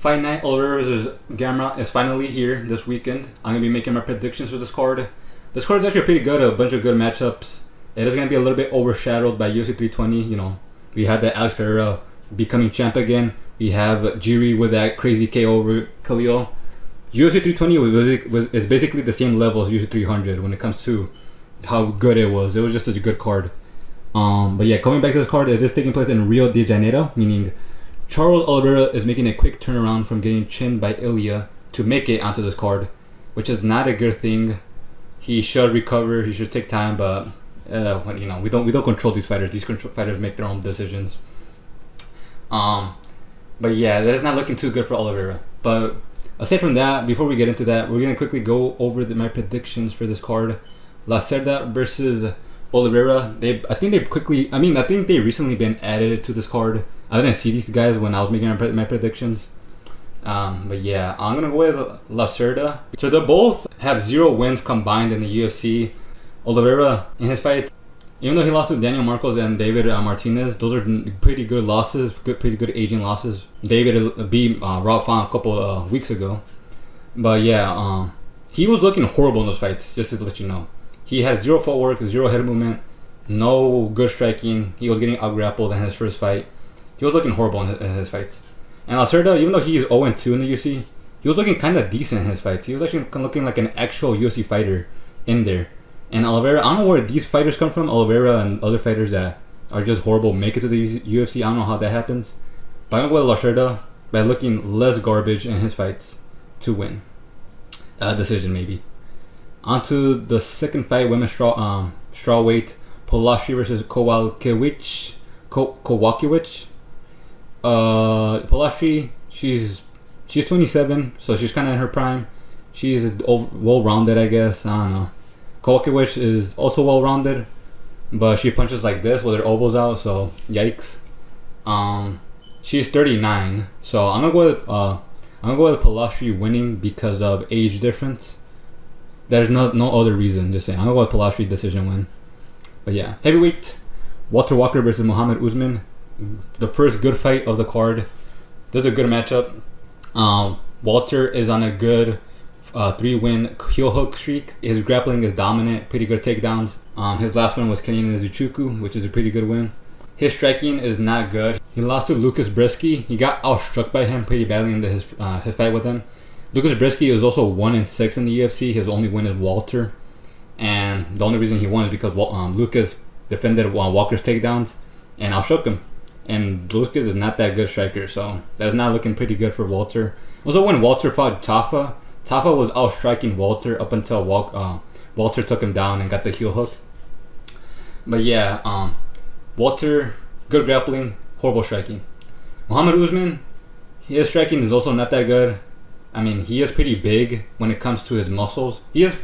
Fight night Oliveira versus Gamrot is finally here this weekend. I'm going to be making my predictions for this card. This card is actually pretty good, a bunch of good matchups. It is going to be a little bit overshadowed by UFC 320. You know, we had that Alex Pereira becoming champ again. We have Jiri with that crazy KO over Khalil. UFC 320 is basically the same level as UFC 300 when it comes to how good it was. It was just such a good card. But yeah, coming back to this card, it is taking place in Rio de Janeiro, meaning Charles Oliveira is making a quick turnaround from getting chinned by Ilya to make it onto this card, which is not a good thing. He should recover. He should take time, but you know, we don't control these fighters. These fighters make their own decisions. But yeah, that is not looking too good for Oliveira. But aside from that, before we get into that, we're gonna quickly go over my predictions for this card. Lacerda versus Oliveira. I think they recently been added to this card. I didn't see these guys when I was making my predictions. But yeah, I'm gonna go with Lacerda. So they both have 0 wins combined in the UFC. Oliveira in his fights, even though he lost to Daniel Marcos and David Martinez, those are pretty good losses, pretty good aging losses. David beat Rob Font a couple weeks ago. But yeah, he was looking horrible in those fights, just to let you know. He had 0 footwork, 0 head movement, no good striking. He was getting out-grappled in his first fight. He was looking horrible in his fights. And Lacerda, even though he's 0-2 in the UFC, he was looking kind of decent in his fights. He was actually looking like an actual UFC fighter in there. And Oliveira, I don't know where these fighters come from. Oliveira and other fighters that are just horrible make it to the UFC. I don't know how that happens. But I'm going to go with Lacerda by looking less garbage in his fights to win. Decision maybe. On to the second fight, women's strawweight, Polastri versus Kowalkiewicz. Polastri, she's 27, so she's kind of in her prime. She's well-rounded, I guess. I don't know. Kowalkiewicz is also well-rounded, but she punches like this with her elbows out, so yikes. She's 39, so I'm gonna go with Polastri winning because of age difference. There's no other reason. Just saying, I'm gonna go with Polastri decision win. But yeah, heavyweight, Walter Walker versus Muhammad Usman. The first good fight of the card. This is a good matchup. Walter is on a good 3-win heel hook streak. His grappling is dominant, pretty good takedowns. His last one was Kenyan Zuchuku, which is a pretty good win. His striking is not good. He lost to Lucas Brisky. He got outstruck by him pretty badly in his fight with him. Lucas Brisky is also 1-6 in the UFC. His only win is Walter, and the only reason he won is because Lucas defended Walker's takedowns and outstruck him. And Lucas is not that good striker, so that's not looking pretty good for Walter. Also, when Walter fought Tafa was outstriking Walter up until Walter took him down and got the heel hook. But yeah, Walter, good grappling, horrible striking. Muhammad Usman, his striking is also not that good. I mean, he is pretty big when it comes to his muscles. He is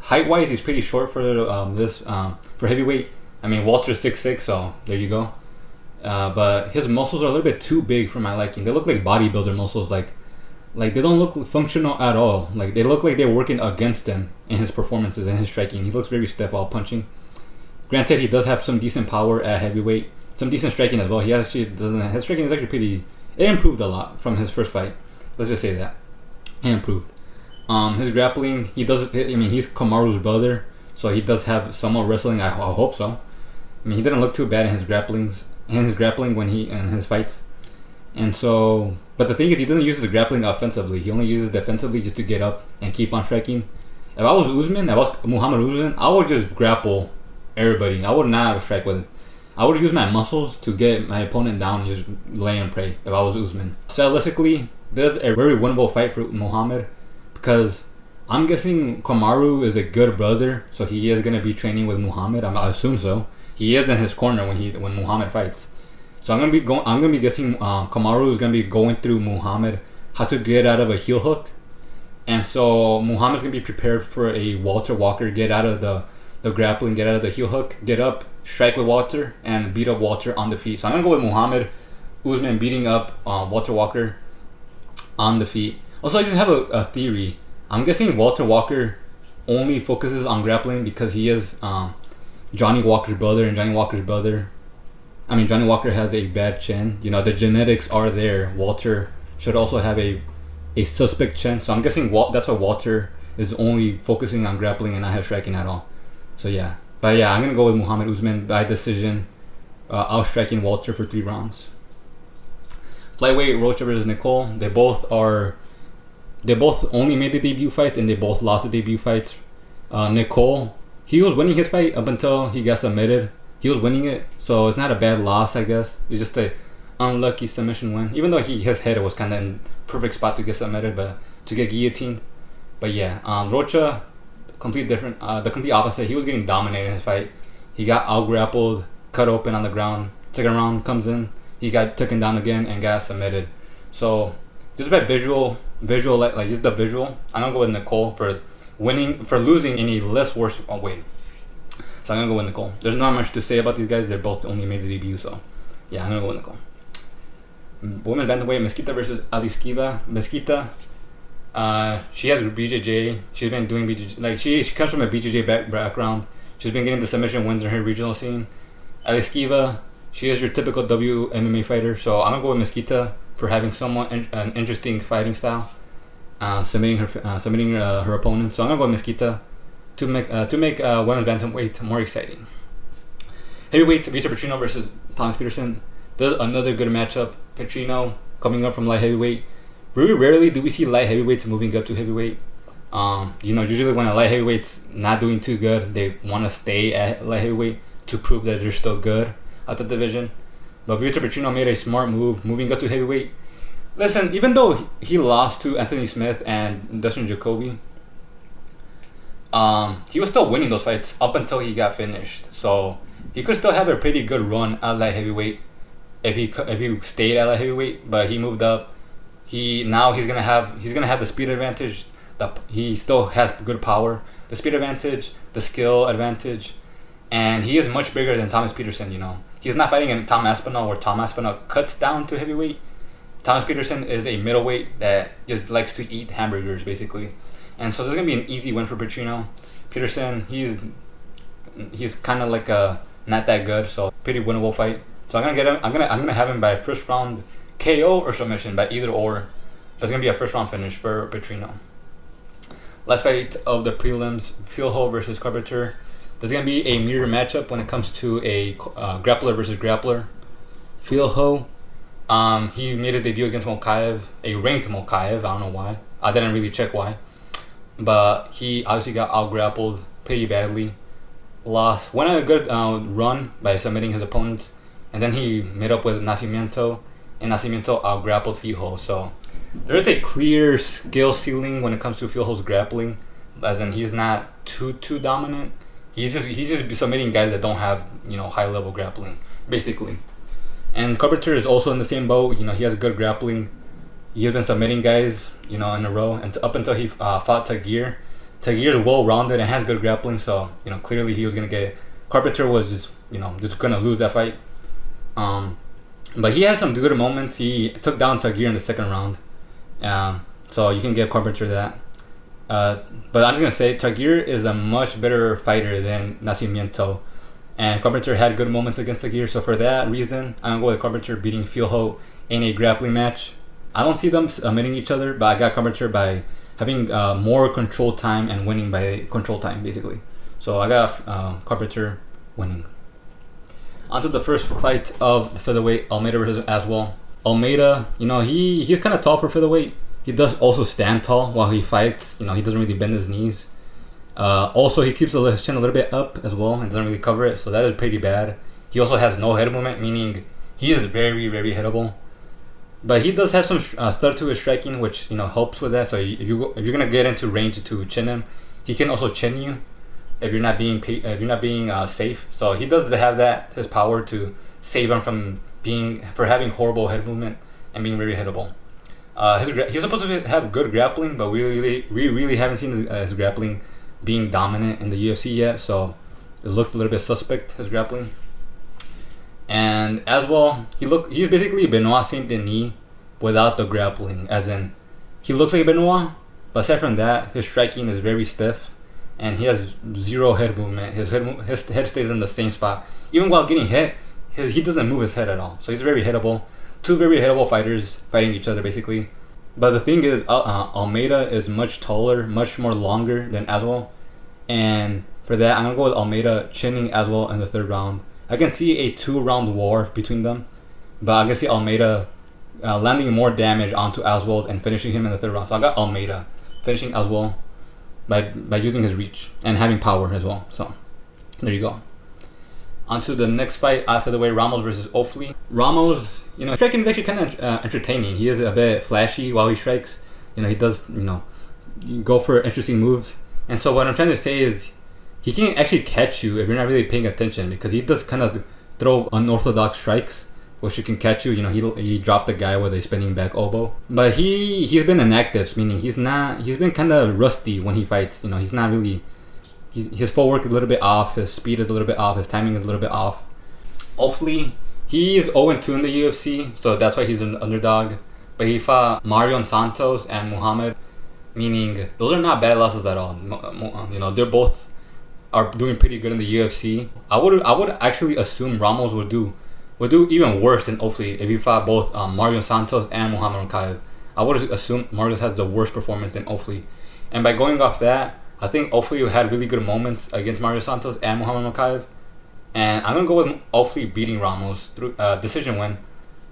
height-wise, he's pretty short for for heavyweight. I mean, Walter's 6'6", so there you go. But his muscles are a little bit too big for my liking. They look like bodybuilder muscles, like they don't look functional at all. Like they look like they're working against him in his performances and his striking. He looks very stiff while punching. Granted, he does have some decent power at heavyweight, some decent striking as well. He actually doesn't. His striking is actually pretty. It improved a lot from his first fight. Let's just say that it improved. His grappling, he does. I mean, he's Kamaru's brother, so he does have somewhat wrestling. I hope so. I mean, he didn't look too bad in his grappling when he in his fights. And so, but the thing is, he doesn't use his grappling offensively. He only uses defensively just to get up and keep on striking. If I was Muhammad Usman, I would just grapple everybody. I would not strike with it. I would use my muscles to get my opponent down and just lay and pray if I was Usman. Stylistically, this is a very winnable fight for Muhammad because I'm guessing Kamaru is a good brother, so he is going to be training with Muhammad. I assume so. He is in his corner when Muhammad fights. So I'm gonna be guessing Kamaru is gonna be going through Muhammad how to get out of a heel hook, and so Muhammad's gonna be prepared for a Walter Walker, get out of the grappling, get out of the heel hook, get up, strike with Walter, and beat up Walter on the feet. So I'm gonna go with Muhammad Usman beating up Walter Walker on the feet. Also, I just have a theory. I'm guessing Walter Walker only focuses on grappling because he is Johnny Walker's brother, and Johnny Walker has a bad chin. You know, the genetics are there. Walter should also have a suspect chin. So I'm guessing that's why Walter is only focusing on grappling and not have striking at all. So yeah. But yeah, I'm going to go with Muhammad Usman by decision, outstriking Walter for 3 rounds. Flyweight, Rocha versus Nicoll. They both only made the debut fights, and they both lost the debut fights. Nicoll, he was winning his fight up until he got submitted. He was winning it, so it's not a bad loss, I guess. It's just a unlucky submission win. Even though his head was kind of in perfect spot to get submitted, but to get guillotined. But yeah, Rocha, the complete opposite. He was getting dominated in his fight. He got out-grappled, cut open on the ground. Second round comes in, he got taken down again and got submitted. So just by visual, like just the visual, I'm gonna go with Nicoll for losing in a less worse way. So I'm gonna go with Nicoll. There's not much to say about these guys. They're both only made the debut, so yeah, I'm gonna go with Nicoll. Women's bantamweight, Mesquita versus Alekseeva. Mesquita, she has BJJ. She's been doing BJJ. Like she comes from a BJJ background. She's been getting the submission wins in her regional scene. Alekseeva, she is your typical WMMA fighter. So I'm gonna go with Mesquita for having an interesting fighting style, submitting her opponent. So I'm gonna go with Mesquita to make women's bantamweight more exciting. Heavyweight, Petrino versus Thomas Peterson. There's another good matchup. Petrino coming up from light heavyweight. Very rarely do we see light heavyweights moving up to heavyweight. Usually when a light heavyweight's not doing too good, they want to stay at light heavyweight to prove that they're still good at the division. But Petrino made a smart move, moving up to heavyweight. Listen, even though he lost to Anthony Smith and Dustin Jacoby, he was still winning those fights up until he got finished. So he could still have a pretty good run at light heavyweight if he stayed at light heavyweight. But he moved up. He's gonna have the speed advantage. He still has good power, the speed advantage, the skill advantage, and he is much bigger than Thomas Peterson. He's not fighting in Tom Aspinall, where Tom Aspinall cuts down to heavyweight. Thomas Peterson is a middleweight that just likes to eat hamburgers, basically. And so there's gonna be an easy win for Petrino. Peterson, he's kind of like not that good, so pretty winnable fight. So I'm gonna get him. I'm gonna have him by first round KO or submission, by either or. So it's gonna be a first round finish for Petrino. Last fight of the prelims, Filho versus Carpenter. There's gonna be a mirror matchup when it comes to a grappler versus grappler. Filho, he made his debut against Mokaev, a ranked Mokaev. I don't know why. I didn't really check why. But he obviously got out-grappled pretty badly. Lost. Went on a good run by submitting his opponents. And then he met up with Nascimento. And Nascimento out-grappled Filho. So there is a clear skill ceiling when it comes to Filho's grappling. As in, he's not too dominant. He's just submitting guys that don't have high-level grappling, basically. And Carpenter is also in the same boat. He has good grappling. He's been submitting guys, in a row, and up until he fought Tagir. Tagir is well-rounded and has good grappling, so clearly he was gonna get. Carpenter was just gonna lose that fight. But he had some good moments. He took down Tagir in the second round, so you can give Carpenter that. But I'm just gonna say Tagir is a much better fighter than Nascimento, and Carpenter had good moments against Tagir. So for that reason, I'm gonna go with Carpenter beating Filho in a grappling match. I don't see them submitting each other, but I got Carpenter by having more control time and winning by control time, basically. So I got Carpenter winning. On to the first fight of the featherweight, Almeida versus Aswell. Almeida, he's kind of tall for featherweight. He does also stand tall while he fights. He doesn't really bend his knees. Also, he keeps his chin a little bit up as well and doesn't really cover it, so that is pretty bad. He also has no head movement, meaning he is very, very hittable. But he does have some threat to his striking, which helps with that. So if you're gonna get into range to chin him, he can also chin you if you're not being safe. So he does have his power to save him from having horrible head movement and being very hittable. He's supposed to have good grappling, but we really haven't seen his grappling being dominant in the UFC yet. So it looks a little bit suspect, his grappling. And as well, he's basically Benoit Saint Denis without the grappling. As in, he looks like Benoit, but aside from that, his striking is very stiff, and he has zero head movement. His head stays in the same spot. Even while getting hit, he doesn't move his head at all. So he's very hittable. Two very hittable fighters fighting each other, basically. But the thing is, Almeida is much taller, much more longer than Aswell. And for that, I'm going to go with Almeida chinning Aswell in the 3rd round. I can see a 2-round war between them. But I can see Almeida landing more damage onto Aswell and finishing him in the 3rd round. So I got Almeida finishing Aswell by using his reach and having power as well. So there you go. On to the next fight after the way, Ramos versus Ofli. Ramos, striking is actually kind of entertaining. He is a bit flashy while he strikes. He does, go for interesting moves. And so what I'm trying to say is he can actually catch you if you're not really paying attention, because he does kind of throw unorthodox strikes, which he can catch you. He dropped the guy with a spinning back elbow. But he's been inactive, meaning he's been kind of rusty when he fights. He's not really... His footwork is a little bit off, his speed is a little bit off, his timing is a little bit off. Ofli, he is 0-2 in the UFC, so that's why he's an underdog. But he fought Marion Santos and Muhammad, meaning those are not bad losses at all. They're both are doing pretty good in the UFC. I would actually assume Ramos would do even worse than Ofli if he fought both Marion Santos and Muhammad Mokaev. I would assume Marion has the worst performance than Ofli, and by going off that, I think Ofli had really good moments against Mario Santos and Muhammad Mokaev. And I'm going to go with Ofli beating Ramos through decision win.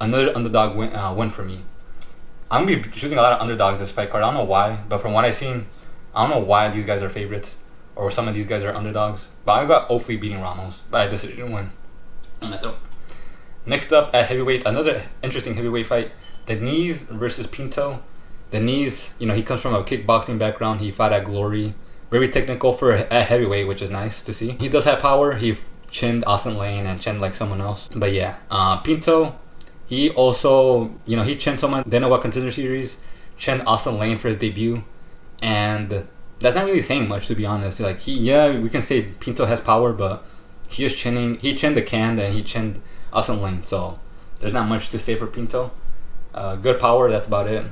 Another underdog win for me. I'm going to be choosing a lot of underdogs this fight card. I don't know why, but from what I've seen, I don't know why these guys are favorites or some of these guys are underdogs. But I got Ofli beating Ramos by decision win. Next up at heavyweight, another interesting heavyweight fight. Diniz versus Pinto. Diniz, he comes from a kickboxing background. He fought at Glory. Very technical for a heavyweight, which is nice to see. He does have power. He chinned Austin Lane and chinned like someone else. But yeah, Pinto, he also, he chinned someone, Dana White Contender Series, chinned Austin Lane for his debut. And that's not really saying much, to be honest. We can say Pinto has power, but he chinned the Can and he chinned Austin Lane. So there's not much to say for Pinto. Good power, that's about it.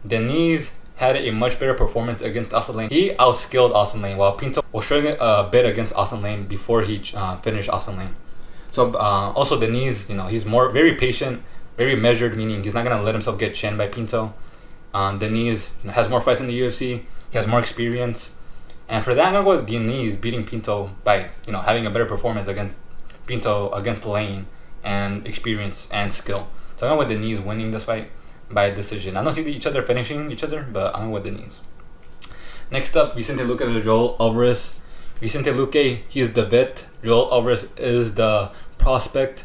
Diniz had a much better performance against Austin Lane. He outskilled Austin Lane, while Pinto was struggling a bit against Austin Lane before he finished Austin Lane. So also Diniz, he's very patient, very measured, meaning he's not gonna let himself get chinned by Pinto. Diniz has more fights in the UFC. He has more experience, and for that I'm gonna go with Diniz beating Pinto by having a better performance against Pinto, against Lane, and experience and skill. So I'm going with Diniz winning this fight by decision. I don't see each other finishing each other, but I'm with Diniz. Next up, Vicente Luque versus Joel Alvarez. Vicente Luque, he's the vet. Joel Alvarez is the prospect.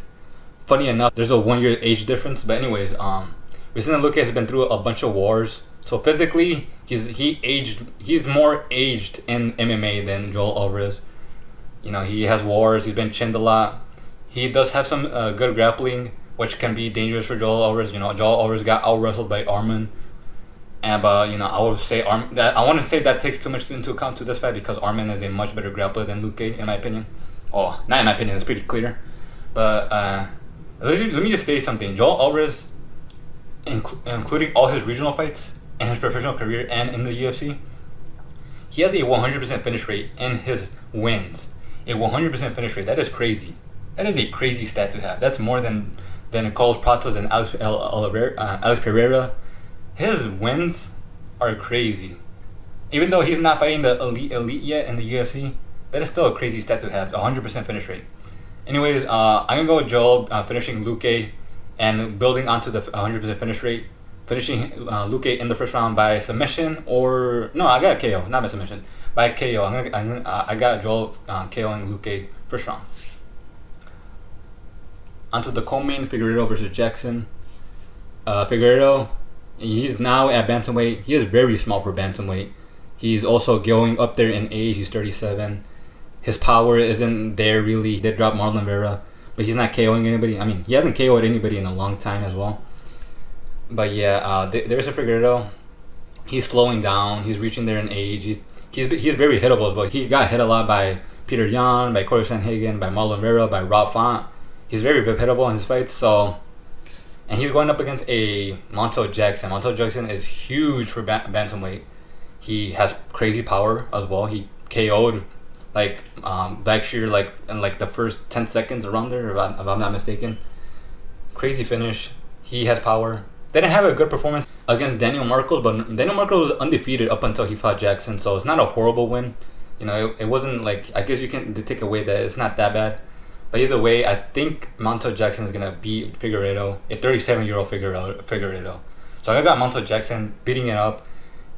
Funny enough, there's a 1-year age difference. But anyways, Vicente Luque has been through a bunch of wars. So physically, he's more aged in MMA than Joel Alvarez. He has wars. He's been chinned a lot. He does have some good grappling, which can be dangerous for Joel Alvarez. Joel Alvarez got out-wrestled by Arman. But I would say I want to say that takes too much into account to this fight, because Arman is a much better grappler than Luque, in my opinion. Oh, not in my opinion, it's pretty clear. But let me just say something. Joel Alvarez, including all his regional fights and his professional career and in the UFC, he has a 100% finish rate in his wins. A 100% finish rate. That is crazy. That is a crazy stat to have. That's more than Nicoll Pratos and Alex Pereira. His wins are crazy. Even though he's not fighting the elite yet in the UFC, that is still a crazy stat to have. 100% finish rate. Anyways, I'm going to go with Joel finishing Luque and building onto the 100% finish rate. Finishing Luque in the first round by submission or... No, I got KO, not by submission. By KO. I got Joel KOing Luque first round. Onto the co-main, Figeuiredo versus Jackson. Figeuiredo, he's now at bantamweight. He is very small for bantamweight. He's also going up there in age. He's 37. His power isn't there really. He did drop Marlon Vera, but he's not KOing anybody. I mean, he hasn't KO'd anybody in a long time as well. But yeah, there's a Figeuiredo. He's slowing down. He's reaching there in age. He's very hittable as well. He got hit a lot by Peter Yan, by Corey Sanhagen, by Marlon Vera, by Rob Font. He's very hittable in his fights. So, and he's going up against a Montel Jackson. Montel Jackson is huge for bantamweight. He has crazy power as well. He KO'd Blackshear in the first 10 seconds around there, if I'm not mistaken. Crazy finish. He has power. They didn't have a good performance against Daniel Marcos, but Daniel Marcos was undefeated up until he fought Jackson, so it's not a horrible win. You know, it wasn't like, I guess you can take away that it's not that bad. But either way, I think Mateusz Jackson is going to beat Figeuiredo, a 37-year-old Figeuiredo. So I got Mateusz Jackson beating it up.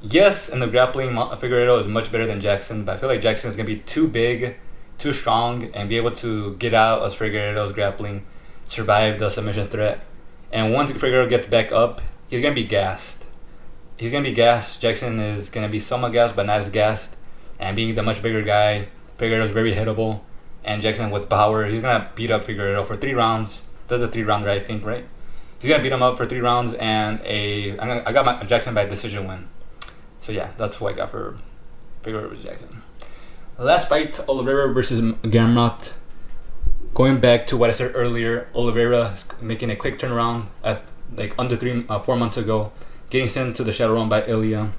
Yes, in the grappling, Figeuiredo is much better than Jackson, but I feel like Jackson is going to be too big, too strong, and be able to get out of Figeuiredo's grappling, survive the submission threat. And once Figeuiredo gets back up, he's going to be gassed. He's going to be gassed. Jackson is going to be somewhat gassed, but not as gassed. And being the much bigger guy, Figeuiredo is very hittable. And Jackson with power, he's going to beat up Figeuiredo for 3 rounds. That's a 3-rounder, I think, right? He's going to beat him up for 3 rounds, and I got Jackson by decision win. So yeah, that's what I got for Figeuiredo versus Jackson. Last fight, Oliveira versus Gamrot. Going back to what I said earlier, Oliveira is making a quick turnaround at like under 4 months ago, getting sent to the shadow realm by Ilya.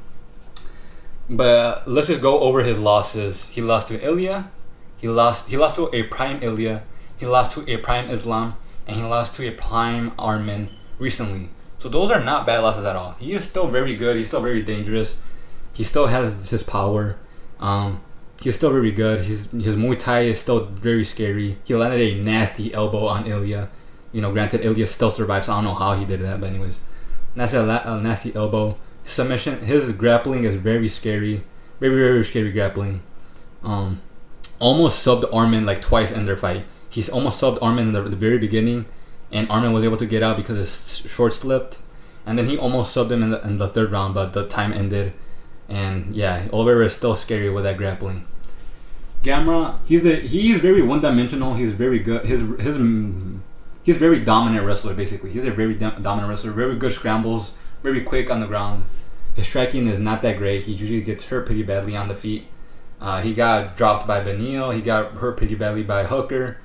But let's just go over his losses. He lost to Ilya. He lost to a prime Ilya. He lost to a prime Islam, and he lost to a prime Arman recently. So those are not bad losses at all. He is still very good. He's still very dangerous. He still has his power. He's still very good. His Muay Thai is still very scary. He landed a nasty elbow on Ilya. You know, granted, Ilya still survives. So I don't know how he did that, but anyways, that's a nasty elbow. Submission. His grappling is very scary. Very, very scary grappling. Almost subbed Arman like twice in their fight. He's almost subbed Arman in the very beginning, and Arman was able to get out because his short slipped. And then he almost subbed him in the 3rd round, but the time ended. And yeah, Oliveira is still scary with that grappling. Gamrot, he's very one-dimensional. He's very good. He's very dominant wrestler, basically. He's a very dominant wrestler. Very good scrambles. Very quick on the ground. His striking is not that great. He usually gets hurt pretty badly on the feet. He got dropped by Benil. He got hurt pretty badly by Hooker.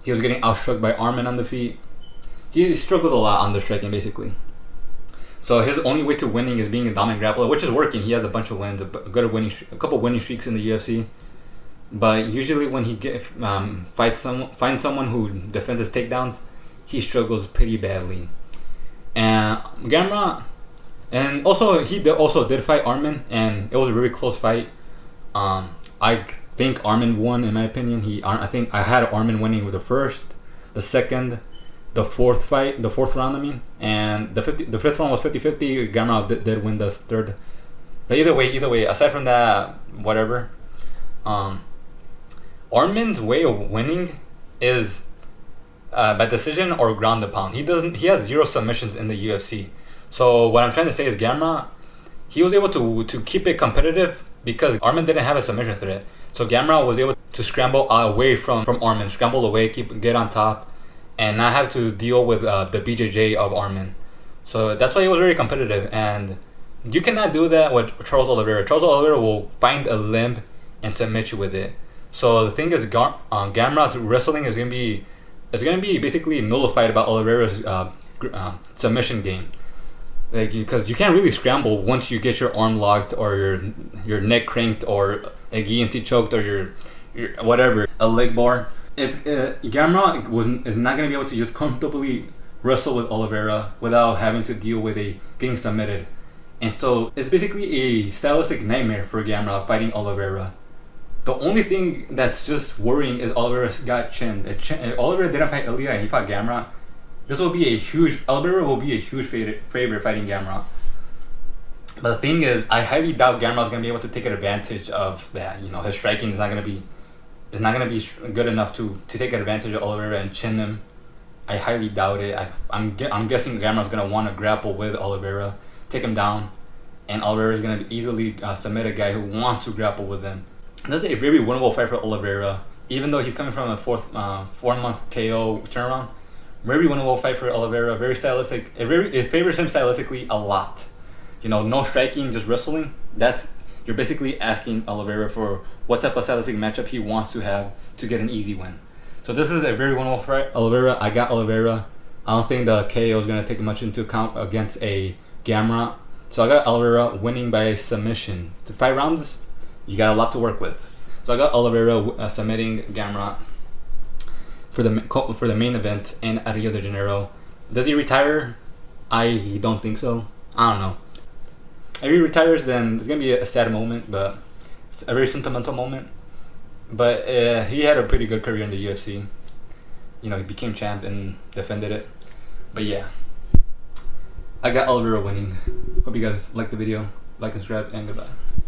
He was getting outstruck by Arman on the feet. He struggles a lot on the striking, basically. So his only way to winning is being a dominant grappler, which is working. He has a bunch of wins, a couple winning streaks in the UFC. But usually when he finds someone who defends his takedowns, he struggles pretty badly. And Gamrot, and also he did fight Arman, and it was a very close fight. I think Arman won, in my opinion. I think I had Arman winning with the first, the second, the fourth round, I mean, and the 5th round was 50-50. Gamrot did win the 3rd. But either way, aside from that, whatever. Arman's way of winning is by decision or ground and pound. He has 0 submissions in the UFC. So what I'm trying to say is Gamrot, he was able to keep it competitive because Arman didn't have a submission threat. So Gamrot was able to scramble away from Arman, scramble away, get on top, and not have to deal with the BJJ of Arman. So that's why he was very competitive. And you cannot do that with Charles Oliveira. Charles Oliveira will find a limb and submit you with it. So the thing is, Gamrot's wrestling is gonna be basically nullified by Oliveira's submission game. Like, because you can't really scramble once you get your arm locked or your neck cranked or a guillotine choked or your whatever, a leg bar. Gamrot is not gonna be able to just comfortably wrestle with Oliveira without having to deal with getting submitted. And so it's basically a stylistic nightmare for Gamrot fighting Oliveira. The only thing that's just worrying is Oliveira got chinned. If Oliveira didn't fight Ilya and he fought Gamrot, Oliveira will be a huge favorite fighting Gamrot. But the thing is, I highly doubt Gamrot's gonna be able to take advantage of that. You know, his striking is not gonna be good enough to take advantage of Oliveira and chin him. I highly doubt it. I'm guessing Gamrot's gonna want to grapple with Oliveira, take him down, and Oliveira is gonna easily submit a guy who wants to grapple with him. This is a very winnable fight for Oliveira, even though he's coming from a 4-month KO turnaround. Very winnable fight for Oliveira. Very stylistic. It favors him stylistically a lot. You know, no striking, just wrestling. You're basically asking Oliveira for what type of stylistic matchup he wants to have to get an easy win. So this is a very winnable fight. Oliveira, I got Oliveira. I don't think the KO is gonna take much into account against a Gamrot. So I got Oliveira winning by submission. To 5 rounds, you got a lot to work with. So I got Oliveira submitting Gamrot for the main event in Rio de Janeiro. Does he retire? I don't think so. I don't know. If he retires, then it's gonna be a sad moment, but it's a very sentimental moment. But he had a pretty good career in the UFC. You know, he became champ and defended it. But yeah, I got Oliveira winning. Hope you guys liked the video. Like and subscribe, and goodbye.